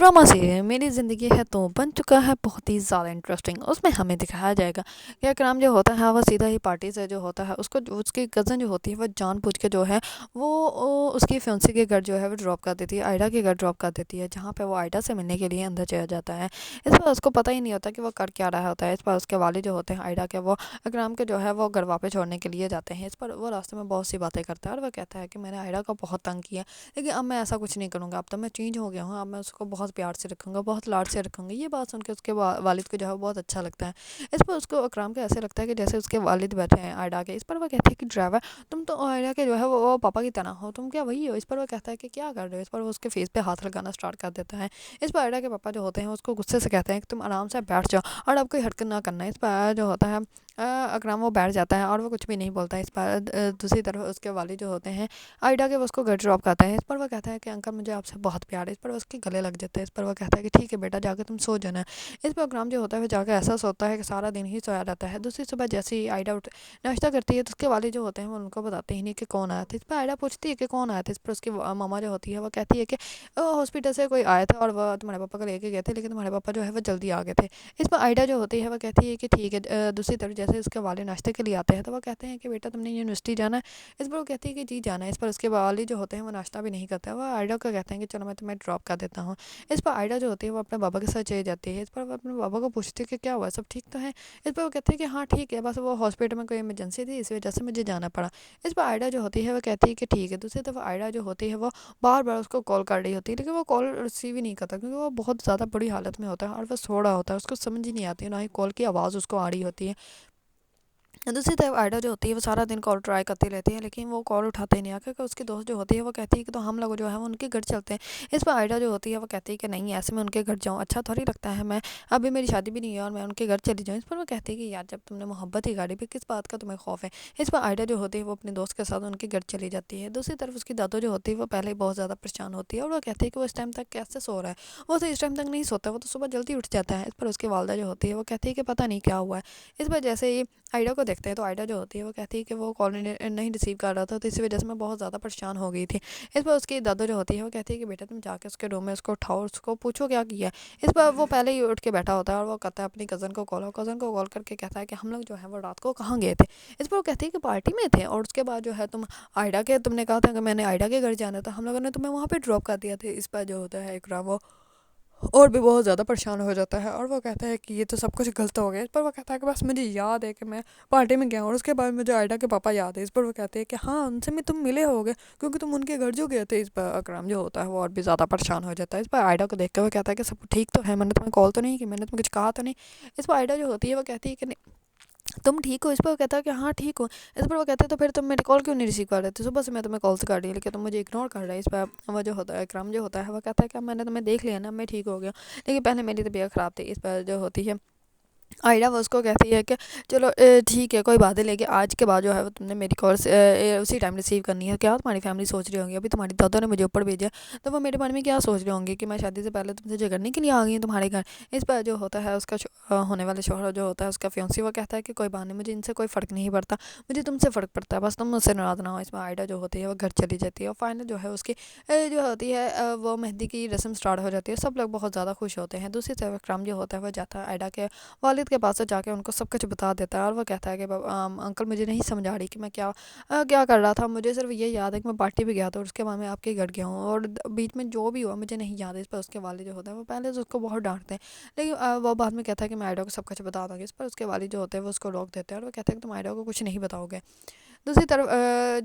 Drama serial मेरी ज़िंदगी है तो बन चुका है बहुत ही ज़्यादा इंटरेस्टिंग। उसमें हमें दिखाया जाएगा कि इकराम जो होता है वो सीधा ही पार्टी से जो होता है उसको उसकी कज़न जो होती है वो जानबूझ के जो है वो उसकी फियांसे के घर जो है वो ड्रॉप कर देती है, आयडा के घर ड्रॉप कर देती है, जहाँ पे वो आयडा से मिलने के लिए अंदर चला जाता है। इस पर उसको पता ही नहीं होता कि वो कर क्या रहा होता है। इस पर उसके वालिद जो होते हैं आयडा के, वो इकराम के जो है वो घर वापस छोड़ने के लिए जाते हैं। इस पर वो रास्ते में बहुत सी बातें करता है और वो कहता है कि मैंने आयडा को बहुत तंग किया, लेकिन अब मैं ऐसा कुछ नहीं करूँगा, अब तो मैं चेंज हो गया हूँ, अब मैं उसको बहुत प्यार से रखूँगा, बहुत लाड से रखूँगी। ये बात सुन के उसके वालिद को जो है बहुत अच्छा लगता है। इस पर उसको इकराम को ऐसे लगता है कि जैसे उसके वालिद बैठे हैं आयडा के। इस पर वो कहते हैं कि ड्राइवर तुम तो आयडा के जो है वो पापा की तरह हो, तुम क्या वही हो? इस पर वो कहता है कि क्या कर रहे हो? इस पर वो उसके फेस पे हाथ लगाना स्टार्ट कर देता है। इस पर आयडा के पापा जो होते हैं उसको गुस्से से कहते हैं कि तुम आराम से बैठ जाओ और अब कोई हरकत ना करना। इस पर जो होता है इकराम वो बैठ जाता है और वो कुछ भी नहीं बोलता है। इस पर दूसरी तरफ उसके वालिद जो होते हैं आयडा के, वो उसको घर ड्रॉप करते हैं। इस पर वो कहता है कि अंकल मुझे आपसे बहुत प्यार है। इस पर वो उसके गले लग जाता है। इस पर वो कहता है कि ठीक है बेटा, जाके तुम सो जाना। इस पर इकराम जो होता है वो जाकर ऐसा सोता है कि सारा दिन ही सोया रहता है। दूसरी सुबह जैसे ही आयडा उठ नाश्ता करती है तो उसके वालिद जो होते हैं वो उनको बताते ही नहीं कि कौन आया था। इस पर आयडा पूछती है कि कौन आया था। इस पर उसकी मामा जो होती है वो कहती है कि हॉस्पिटल से कोई आया था और वह तुम्हारे पापा को लेके गए थे, लेकिन तुम्हारे पापा जो है वो जल्दी आ गए थे। इस पर आयडा जो होती है वो कहती है कि ठीक है। दूसरी तरफ जैसे उसके वालिद नाश्ते के लिए आते हैं तो वो कहते हैं कि बेटा तुमने यूनिवर्सिटी जाना है। इस पर वो कहती है कि जी जाना है। इस पर उसके वालिद जो होते हैं वो नाश्ता भी नहीं करते हैं, वो आयडा को कहते हैं कि चलो मैं तुम्हें ड्रॉप कर देता हूँ। इस पर आयडा जो होती है वो अपने बाबा के साथ चली जाती है। इस पर वो अपने बाबा को पूछती है कि क्या हुआ, सब ठीक तो है? इस पर वो कहते हैं कि हाँ ठीक है, बस वो हॉस्पिटल में कोई इमरजेंसी थी, इस वजह से मुझे जाना पड़ा। इस पर आयडा जो होती है वो कहती है कि ठीक है। दूसरी तरफ आयडा जो होती है वो बार बार उसको कॉल कर रही होती है, लेकिन वो कॉल रिसीव ही नहीं करता क्योंकि वो बहुत ज़्यादा बुरी हालत में होता है और वो सो रहा होता है, उसको समझ ही नहीं आती है, ना ही कॉल की आवाज़ उसको आ रही होती है। दूसरी तरफ आयडा जो होती है वो सारा दिन कॉल ट्राई करती रहती है, लेकिन वो कॉल उठाते ही नहीं। आकर के उसकी दोस्त जो होती है वो कहती है कि तो हम लोग जो है वो उनके घर चलते हैं। इस पर आयडा जो होती है वो कहती है कि नहीं, ऐसे मैं उनके घर जाऊँ अच्छा थोड़ी लगता है, मैं अभी मेरी शादी भी नहीं है और मैं उनके घर चली जाऊँ। इस पर वो कहती है कि यार जब तुमने मोहब्बत ही गाड़ी पे किस बात का तुम्हें खौफ है। इस पर आयडा जो होती है वो अपने दोस्त के साथ उनके घर चली जाती है। दूसरी तरफ उसकी दादो जो होती है वो पहले ही बहुत ज़्यादा परेशान होती है और वो कहती है कि वो इस टाइम तक कैसे सो रहा है, वो तो इस टाइम तक नहीं सोता, वो तो सुबह जल्दी उठ जाता है। इस पर उसकी वालदा जो होती है वो कहती है कि पता नहीं क्या हुआ है। इस पर जैसे ही आयडा को देखते हैं तो आयडा जो होती है वो कहती है कि वो कॉल नहीं रिसीव कर रहा था, तो इसी वजह से मैं बहुत ज़्यादा परेशान हो गई थी। इस पर उसकी दादू जो होती है वो कहती है कि बेटा तुम जाके उसके रूम में उसको उठाओ, उसको पूछो क्या किया है। इस पर वो पहले ही उठ के बैठा होता है और वो कहता है अपनी कज़न को कॉल, और कज़न को कॉल करके कहता है कि हम लोग जो है वो रात को कहाँ गए थे। इस पर वो कहती है कि पार्टी में थे, और उसके बाद जो है तुमने कहा था कि मैंने आयडा के घर जाना था, हम लोगों ने तुम्हें वहाँ पे ड्रॉप कर दिया था। इस पर जो होता है इकराम वो और भी बहुत ज़्यादा परेशान हो जाता है और वो कहता है कि ये तो सब कुछ गलत हो गया। इस पर वो कहता है कि बस मुझे याद है कि मैं पार्टी में गया, और उसके बाद मुझे आयडा के पापा याद है। इस पर वो कहते हैं कि हाँ उनसे में तुम मिले होगे क्योंकि तुम उनके घर जो गए थे। इस पर अकराम जो होता है वो और भी ज़्यादा परेशान हो जाता है। इस पर आयडा को देख कर वो कहता है कि सब ठीक तो है, मैंने तुम्हें कॉल तो नहीं की, मैंने तुम्हें कुछ कहा तो नहीं। इस पर आयडा जो होती है वो कहती है कि तुम ठीक हो? इस पर वो कहता है कि हाँ ठीक हो। इस पर वो कहते हैं तो फिर तुम मेरी कॉल क्यों नहीं रिसीव कर रहे थे? सुबह से मैं तुम्हें कॉल से कर रही हूँ लेकिन तुम मुझे इग्नोर कर रहे हो। इस पर वो जो होता है इकराम जो होता है वो कहता है कि अब मैंने तुम्हें देख लिया ना, मैं ठीक हो गया, लेकिन पहले मेरी तबीयत ख़राब थी। इस पर जो होती है आयडा वो उसको कहती है कि चलो ठीक है कोई बात नहीं, लेकिन आज के बाद जो है वो तुमने मेरी कॉल उसी टाइम रिसीव करनी है। क्या तुम्हारी फैमिली सोच रही होंगी, अभी तुम्हारी दादा ने मुझे ऊपर भेजा, तो वो मेरे बारे में क्या सोच रहे होंगे कि मैं शादी से पहले तुमसे झगड़ने के लिए आ गई हूँ तुम्हारे घर। इस पर जो होता है उसका होने वाले शोहर जो होता है उसका फियांसी, वो कहता है कि कोई बात नहीं, मुझे इनसे कोई फ़र्क नहीं पड़ता, मुझे तुमसे फ़र्क पड़ता है, बस तुम मुझसे नाराज़ ना हो। इसमें आयडा जो होती है वो घर चली जाती है और फाइनल जो है उसकी जो होती है वो मेहंदी की रस्म स्टार्ट हो जाती है। सब लोग बहुत ज़्यादा खुश होते हैं। दूसरी तरफ इकराम जो होता है वो जाता है आयडा के वालिद के पास से जाके उनको सब कुछ बता देता है और वो कहता है कि अंकल मुझे नहीं समझ आ रही कि मैं क्या कर रहा था, मुझे सिर्फ ये याद है कि मैं पार्टी पे गया था और उसके बाद मैं आपके घर गया हूँ और बीच में जो भी हुआ मुझे नहीं याद है। इस पर उसके वालिद जो होता है वो पहले तो उसको बहुत डांटते हैं, लेकिन वो बाद में कहता है कि मैं आयडा को सब कुछ बता दूँगी। इस पर उसके वालिद जो होते हैं वो उसको रोक देते हैं और वो कहते हैं कि तुम आयडा को कुछ नहीं बताओगे। दूसरी तरफ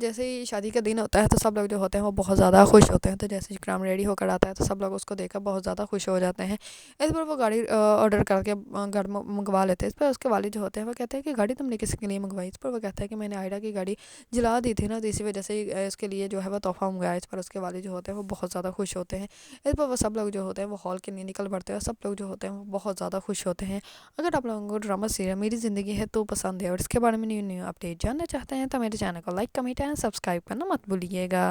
जैसे ही शादी का दिन होता है तो सब लोग जो होते हैं वो बहुत ज़्यादा खुश होते हैं। तो जैसे इकराम रेडी होकर आता है तो सब लोग उसको देखकर बहुत ज़्यादा खुश हो जाते हैं। इस पर वो गाड़ी ऑर्डर करके घर में मंगवा लेते हैं। इस पर उसके वालिद जो होते हैं वो कहते हैं कि गाड़ी तुमने किसके लिए मंगवाई? इस पर वो कहता है कि मैंने आयडा की गाड़ी जला दी थी ना, तो इसी वजह से इसके लिए जो है वो तोहफा मंगाया। इस पर उसके वालिद जो होते हैं वो बहुत ज़्यादा खुश होते हैं। इस पर वो सब लोग जो होते हैं वो हॉल के लिए निकल पड़ते हैं और सब लोग जो होते हैं वो बहुत ज़्यादा खुश होते हैं। अगर आप लोगों को ड्रामा सीरियल मेरी ज़िंदगी है तो पसंद है और इसके बारे में न्यू न्यू अपडेट जानना चाहते हैं तो मेरे चैनल को लाइक कमेंट एंड सब्सक्राइब करना मत भूलिएगा।